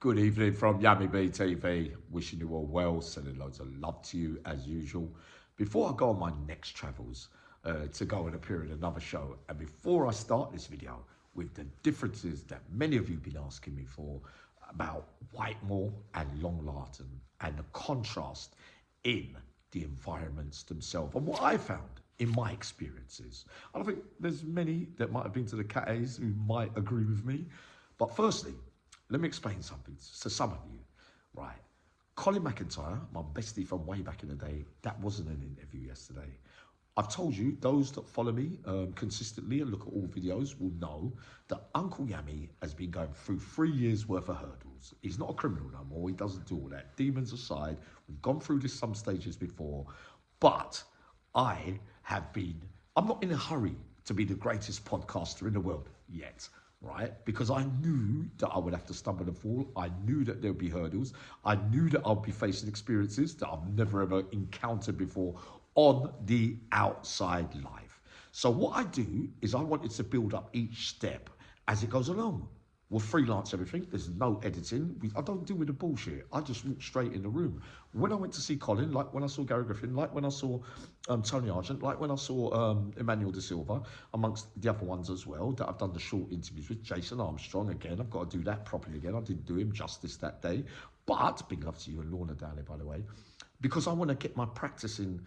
Good evening from Yummy B TV. Wishing you all well, sending loads of love to you as usual. Before I go on my next travels to go and appear in another show, and before I start this video with the differences that many of you have been asking me for about Whitemoor and Longlarten and the contrast in the environments themselves and what I found in my experiences. And I think there's many that might have been to the catAs who might agree with me. But firstly, let me explain something to some of you, right? Colin McIntyre, my bestie from way back in the day, that wasn't an interview yesterday. I've told you, those that follow me consistently and look at all videos will know that Uncle Yummy has been going through 3 years worth of hurdles. He's not a criminal no more, he doesn't do all that. Demons aside, we've gone through this some stages before, but I'm not in a hurry to be the greatest podcaster in the world yet. Right? Because I knew that I would have to stumble and fall. I knew that there would be hurdles. I knew that I'd be facing experiences that I've never ever encountered before on the outside life. So what I do is I wanted to build up each step as it goes along. We'll freelance everything. There's no editing. I don't deal with the bullshit. I just walk straight in the room. When I went to see Colin, like when I saw Gary Griffin, like when I saw Tony Argent, like when I saw Emmanuel De Silva, amongst the other ones as well, that I've done the short interviews with. Jason Armstrong, again, I've got to do that properly again. I didn't do him justice that day. But, big love to you and Lorna down there, by the way. Because I want to get my practice in,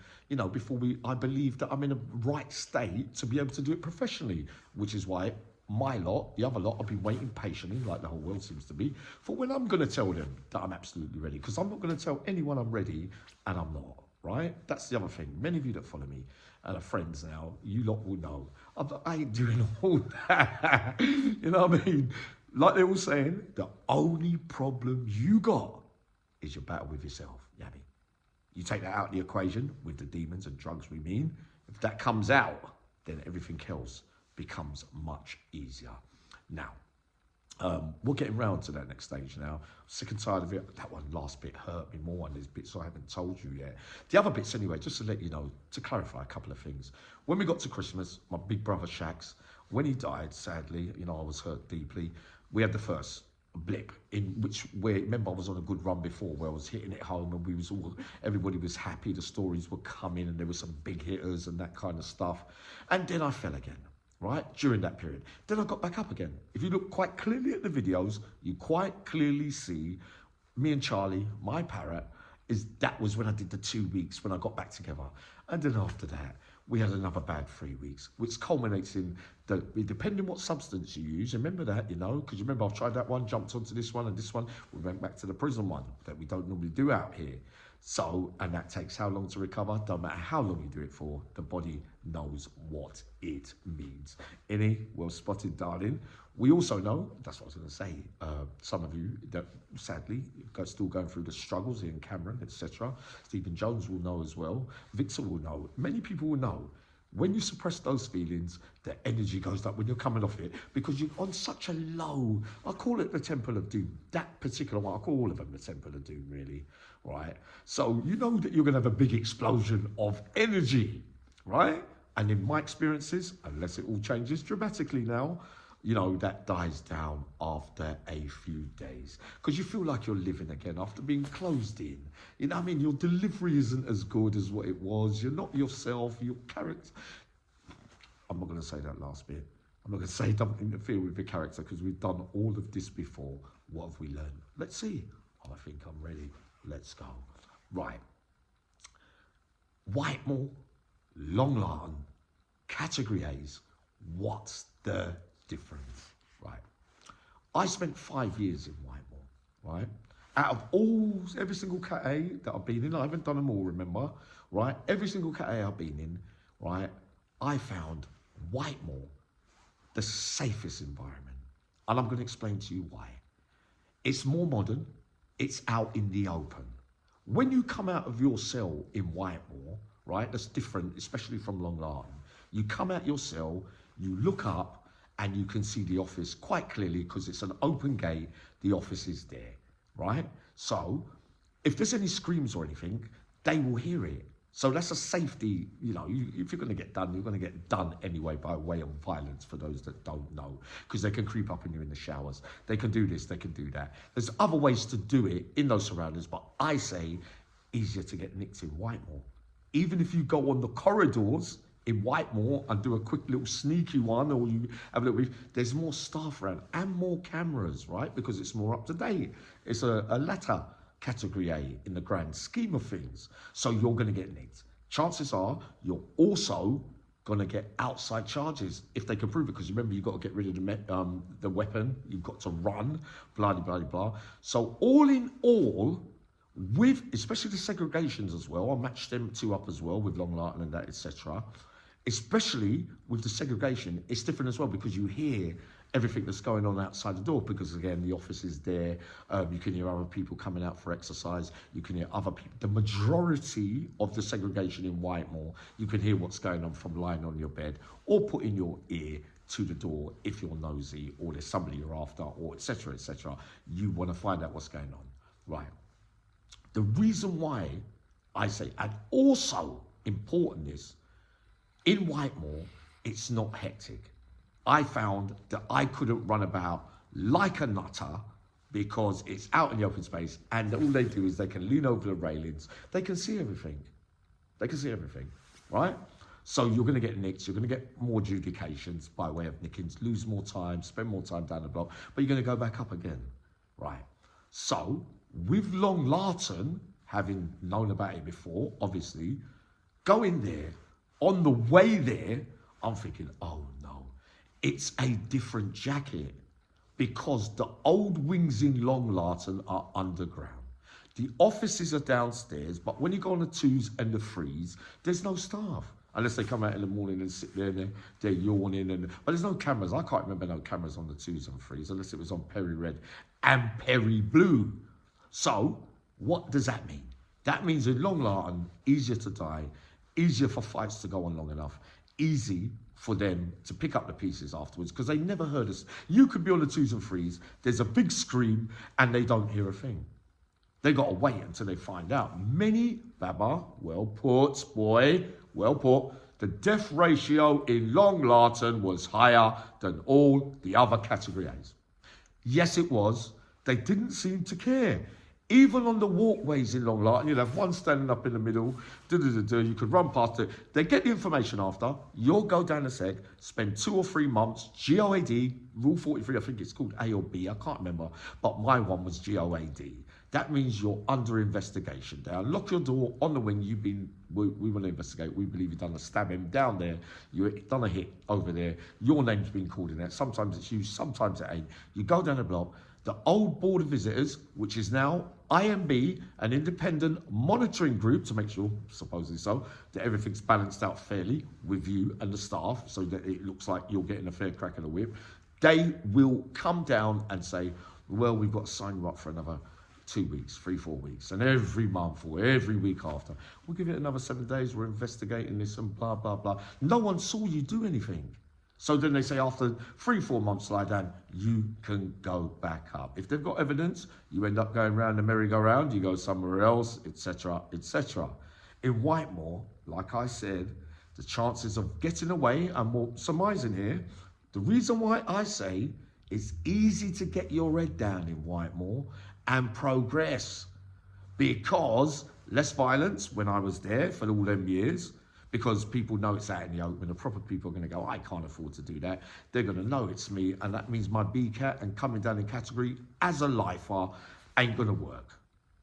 before I believe that I'm in a right state to be able to do it professionally, which is why my lot, the other lot, I've been waiting patiently, like the whole world seems to be, for when I'm going to tell them that I'm absolutely ready. Because I'm not going to tell anyone I'm ready, and I'm not, right? That's the other thing. Many of you that follow me and are friends now, you lot will know. I ain't doing all that. You know what I mean? Like they're all saying, the only problem you got is your battle with yourself, Yabby. You take that out of the equation with the demons and drugs we mean. If that comes out, then everything else becomes much easier. Now, we're getting round to that next stage now. Sick and tired of it. That one last bit hurt me more, and there's bits I haven't told you yet. The other bits anyway, just to let you know, to clarify a couple of things. When we got to Christmas, my big brother Shax, when he died, sadly, I was hurt deeply. We had the first blip in which, remember I was on a good run before where I was hitting it home and everybody was happy, the stories were coming and there were some big hitters and that kind of stuff. And then I fell again. Right, during that period. Then I got back up again. If you look quite clearly at the videos, you quite clearly see me and Charlie, my parrot, that was when I did the 2 weeks when I got back together. And then after that, we had another bad 3 weeks, which culminates in, depending what substance you use, remember that, because you remember I've tried that one, jumped onto this one and this one, we went back to the prison one that we don't normally do out here. So, and that takes how long to recover? Don't matter how long you do it for, the body knows what it means. Any well spotted, darling. We also know, that's what I was going to say, some of you that sadly are still going through the struggles, Ian Cameron, etc. Stephen Jones will know as well. Victor will know. Many people will know. When you suppress those feelings, the energy goes up when you're coming off it because you're on such a low, I call it the Temple of Doom. That particular one, I call all of them the Temple of Doom, really, right? So you know that you're going to have a big explosion of energy, right? And in my experiences, unless it all changes dramatically now, that dies down after a few days because you feel like you're living again after being closed in. Your delivery isn't as good as what it was. You're not yourself, your character. I'm not going to say that last bit. I'm not going to say don't interfere with your character because we've done all of this before. What have we learned? Let's see. I think I'm ready. Let's go. Right. Whitemoor, Longlarten, category A's. What's the difference? Right. I spent 5 years in Whitemoor, right? Out of every single catA that I've been in, I haven't done them all, remember, right? Every single catA I've been in, right, I found Whitemoor the safest environment. And I'm going to explain to you why. It's more modern. It's out in the open. When you come out of your cell in Whitemoor, right, that's different, especially from Longlarten. You come out your cell, you look up, and you can see the office quite clearly because it's an open gate. The office is there, right? So if there's any screams or anything, they will hear it. So that's a safety, if you're going to get done, you're going to get done anyway by way of violence, for those that don't know, because they can creep up on you in the showers. They can do this, they can do that. There's other ways to do it in those surroundings, but I say easier to get nicked in Whitemoor. Even if you go on the corridors in Whitemoor and do a quick little sneaky one, or you have a little, there's more staff around and more cameras, right? Because it's more up to date. It's a latter category A in the grand scheme of things. So you're going to get nicked. Chances are you're also going to get outside charges if they can prove it, because remember, you've got to get rid of the weapon, you've got to run, blah, blah, blah, blah. So all in all, with especially the segregations as well, I'll match them two up as well with Longlarten and that, etc. Especially with the segregation, it's different as well, because you hear everything that's going on outside the door, because again, the office is there. You can hear other people coming out for exercise. You can hear other people. The majority of the segregation in Whitemoor, you can hear what's going on from lying on your bed or putting your ear to the door if you're nosy, or there's somebody you're after, or etc., etc. You want to find out what's going on, right? The reason why I say, and also important is, in Whitemoor, it's not hectic. I found that I couldn't run about like a nutter, because it's out in the open space, and all they do is they can lean over the railings. They can see everything. They can see everything, right? So you're going to get nicked. You're going to get more adjudications by way of nickings, lose more time, spend more time down the block, but you're going to go back up again, right? So with Longlarten, having known about it before, obviously, going there, on the way there, I'm thinking, oh no, it's a different jacket, because the old wings in Longlarten are underground. The offices are downstairs, but when you go on the 2s and the 3s, there's no staff. Unless they come out in the morning and sit there and they're yawning. But there's no cameras. I can't remember no cameras on the 2s and 3s, unless it was on Perry Red and Perry Blue. So what does that mean? That means in Longlarten, easier to die, easier for fights to go on long enough, easy for them to pick up the pieces afterwards, because they never heard us. You could be on the 2s and 3s, there's a big scream, and they don't hear a thing. They got to wait until they find out. Many, Baba, well put, boy, well put. The death ratio in Longlarten was higher than all the other category A's. Yes, it was. They didn't seem to care. Even on the walkways in Longlarten, you'd have one standing up in the middle, you could run past it. They get the information after, you'll go down a seg, spend 2 or 3 months, GOAD, Rule 43, I think it's called A or B, I can't remember, but my one was GOAD. That means you're under investigation. They unlock your door on the wing, we want to investigate, we believe you've done a stabbing down there, you've done a hit over there, your name's been called in there, sometimes it's you, sometimes it ain't. You go down the block, the old Board of Visitors, which is now IMB, an independent monitoring group to make sure, supposedly so, that everything's balanced out fairly with you and the staff, so that it looks like you're getting a fair crack of the whip. They will come down and say, well, we've got to sign you up for another 2 weeks, 3, 4 weeks, and every month or every week after, we'll give it another 7 days, we're investigating this and blah, blah, blah. No one saw you do anything. So then they say after 3, 4 months lie down, you can go back up. If they've got evidence, you end up going round the merry-go-round, you go somewhere else, etc., etc. In Whitemoor, like I said, the chances of getting away, and more surmising here, the reason why I say it's easy to get your head down in Whitemoor and progress, because less violence when I was there for all them years, because people know it's out in the open. The proper people are going to go, I can't afford to do that. They're going to know it's me, and that means my BCAT and coming down in category as a lifer ain't going to work,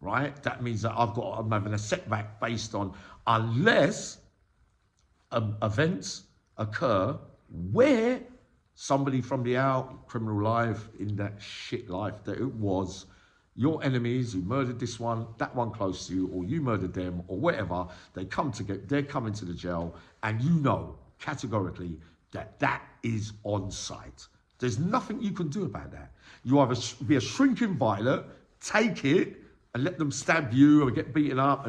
right? That means that I'm having a setback based on, unless events occur where somebody from the out criminal life, in that shit life that it was, your enemies who murdered this one, that one close to you, or you murdered them, or whatever, they're coming to the jail, and you know categorically that is on site. There's nothing you can do about that. You either be a shrinking violet, take it, and let them stab you or get beaten up,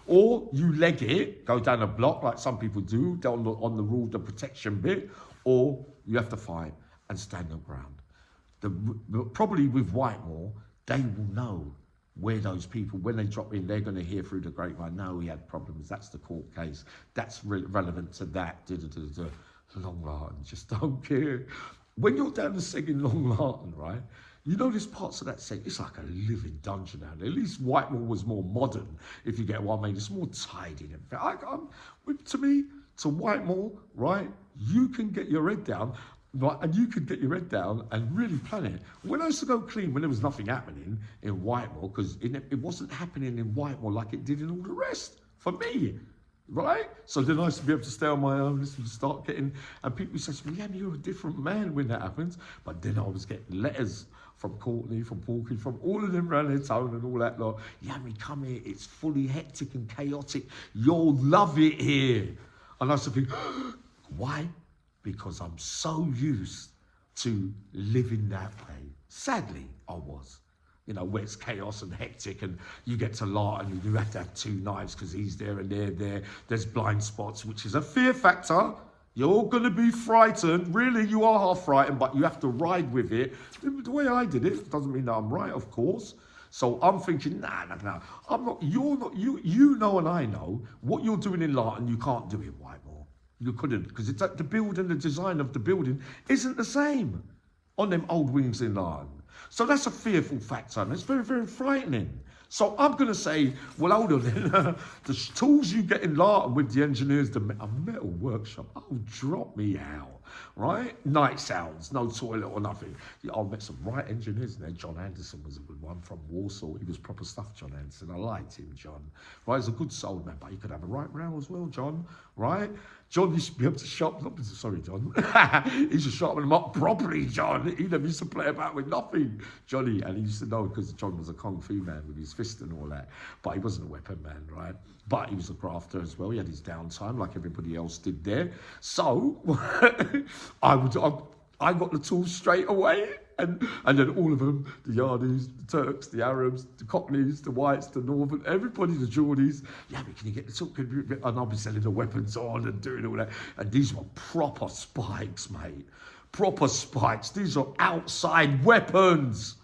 or you leg it, go down a block like some people do, down on the rule, the protection bit, or you have to fight and stand on ground. Probably with Whitemoor, they will know where those people, when they drop in, they're going to hear through the grapevine, no, he had problems, that's the court case, that's relevant to that, Longlarten, just don't care. When you're down the seg in Longlarten, right, you know there's parts of that seg, it's like a living dungeon down there. At least Whitemoor was more modern, if you get what I mean. It's more tidy. To me, to Whitemoor, right, you can get your head down, right, and you could get your head down and really plan it. When I used to go clean, when there was nothing happening in Whitemoor, because it wasn't happening in Whitemoor like it did in all the rest, for me. Right? So then I used to be able to stay on my own, listen, start getting, and people say to me, yeah, you're a different man when that happens. But then I was getting letters from Courtney, from Porky, from all of them around their town and all that lot. Yummy, come here, it's fully hectic and chaotic. You'll love it here. And I used to think, why? Because I'm so used to living that way. Sadly, I was. You know, where it's chaos and hectic and you get to Larten and you have to have two knives because he's there and they're there. There's blind spots, which is a fear factor. You're all going to be frightened. Really, you are half frightened, but you have to ride with it. The way I did it doesn't mean that I'm right, of course. So I'm thinking, nah, I'm not, you're not, you know and I know what you're doing in Larten, you can't do in Whitemoor. You couldn't, because it's like the build and the design of the building isn't the same on them old wings in Larten. So that's a fearful factor, and it's very, very frightening. So I'm going to say, well, hold on then. The tools you get in Larten with the engineers, a metal workshop, oh, drop me out, right? Night sounds, no toilet or nothing. Yeah, I met some right engineers in there. John Anderson was a good one from Warsaw. He was proper stuff, John Anderson. I liked him, John. Right, he's a good soul man, but he could have a right row as well, John, right? John used to be able to sharpen, sorry, John. He used to sharpen them up properly, John. He never used to play about with nothing, Johnny. And he used to know because John was a kung fu man with his fist and all that. But he wasn't a weapon man, right? But he was a grafter as well. He had his downtime like everybody else did there. So I got the tools straight away. And then all of them, the Yardies, the Turks, the Arabs, the Cockneys, the Whites, the Northern, everybody, the Geordies. Yeah, but can you get the tool? And I'll be selling the weapons on and doing all that. And these were proper spikes, mate. Proper spikes. These are outside weapons.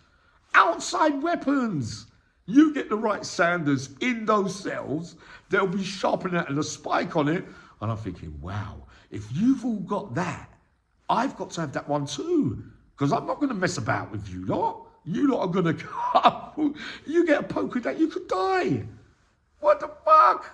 Outside weapons. You get the right sanders in those cells, they'll be sharpening it and a spike on it. And I'm thinking, wow, if you've all got that, I've got to have that one too. Because I'm not going to mess about with you lot. You lot are going to come. You get a poke with that, you could die. What the fuck?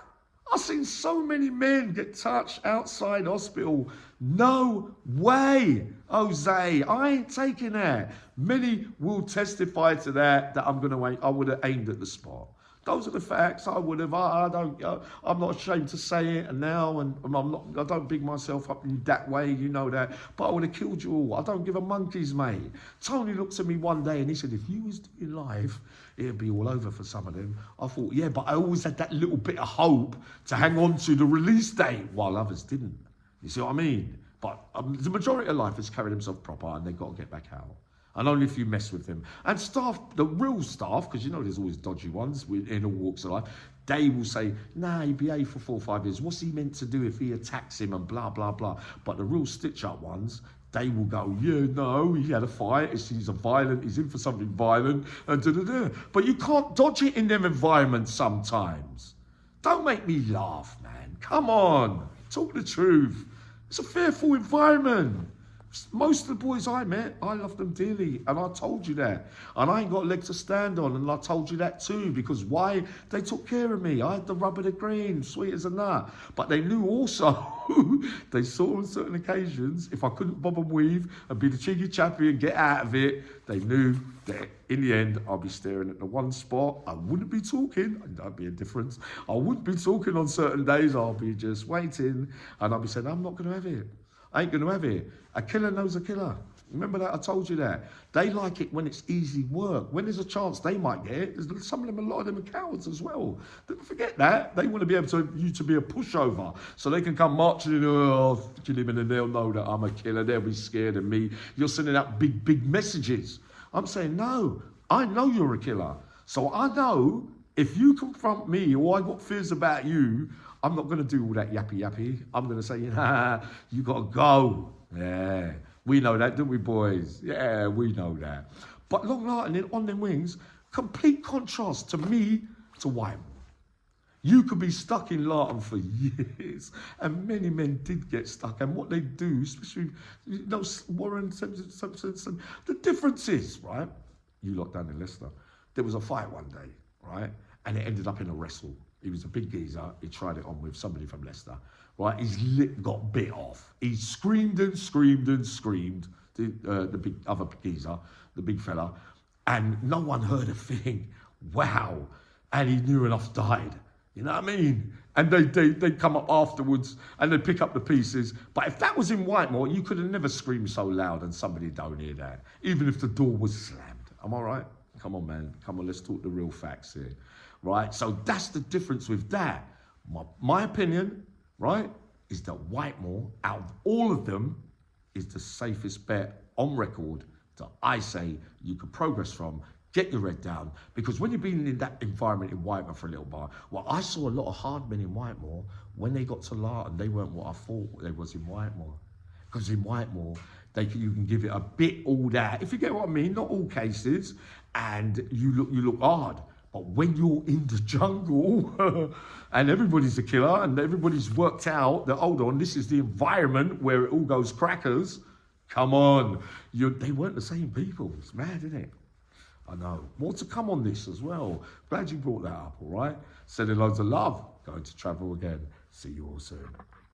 I've seen so many men get touched outside hospital. No way, Jose. I ain't taking that. Many will testify to that I would have aimed at the spot. Those are the facts. I would have. I'm not ashamed to say it. And now, I don't big myself up in that way. You know that. But I would have killed you all. I don't give a monkey's, mate. Tony looked at me one day and he said, "If you was doing live, it'd be all over for some of them." I thought, yeah, but I always had that little bit of hope to hang on to the release date, while others didn't. You see what I mean? But the majority of life has carried themselves proper, and they've got to get back out. And only if you mess with them. And staff, the real staff, because you know there's always dodgy ones in all walks of life, they will say, nah, he behaved for 4 or 5 years. What's he meant to do if he attacks him and blah, blah, blah. But the real stitch-up ones, they will go, yeah, no, he had a fight, he's in for something violent, and da-da-da. But you can't dodge it in them environments sometimes. Don't make me laugh, man. Come on, talk the truth. It's a fearful environment. Most of the boys I met, I love them dearly, and I told you that. And I ain't got a leg to stand on, and I told you that too, because why? They took care of me. I had the rub of the green, sweet as a nut. But they knew also, they saw on certain occasions, if I couldn't bob and weave and be the cheeky chappy and get out of it, they knew that in the end, I'll be staring at the one spot. I wouldn't be talking, that'd be a difference. I wouldn't be talking on certain days, I'll be just waiting, and I'll be saying, I'm not going to have it. I ain't going to have it. A killer knows a killer. Remember that? I told you that. They like it when it's easy work. When there's a chance they might get it. Some of them, a lot of them are cowards as well. Don't forget that. They want to be able to you to be a pushover. So they can come marching in, oh, kill him, and then they'll know that I'm a killer. They'll be scared of me. You're sending out big, big messages. I'm saying, no, I know you're a killer. So I know if you confront me or I got fears about you, I'm not going to do all that yappy. I'm going to say, nah, you got to go. Yeah, we know that, don't we, boys? Yeah, we know that. But Longlarten, on them wings, Complete contrast to me to Whitemoor. You could be stuck in Larton for years, and many men did get stuck. And what they do, especially, Warren Simpson, the difference is, right? You lot down in Leicester, there was a fight one day, right? And it ended up in a wrestle. He was a big geezer. He tried it on with somebody from Leicester, right? His lip got bit off. He screamed and screamed and screamed. The big other geezer, the big fella, and no one heard a thing. Wow! And he near enough died. You know what I mean? And they come up afterwards and they pick up the pieces. But if that was in Whitemoor, you could have never screamed so loud and somebody don't hear that, even if the door was slammed. Am I right? Come on, man. Come on, let's talk the real facts here. Right? So that's the difference with that. My opinion, right, is that Whitemoor, out of all of them, is the safest bet on record that I say you could progress from. Get your head down, because when you've been in that environment in Whitemoor for a little while, well, I saw a lot of hard men in Whitemoor. When they got to Larton, they weren't what I thought they was in Whitemoor. Because in Whitemoor, you can give it a bit all that, if you get what I mean, not all cases, and you look hard. But when you're in the jungle and everybody's a killer and everybody's worked out that, hold on, this is the environment where it all goes crackers, come on. They weren't the same people. It's mad, isn't it? I know. More to come on this as well. Glad you brought that up, all right? Sending loads of love. Going to travel again. See you all soon.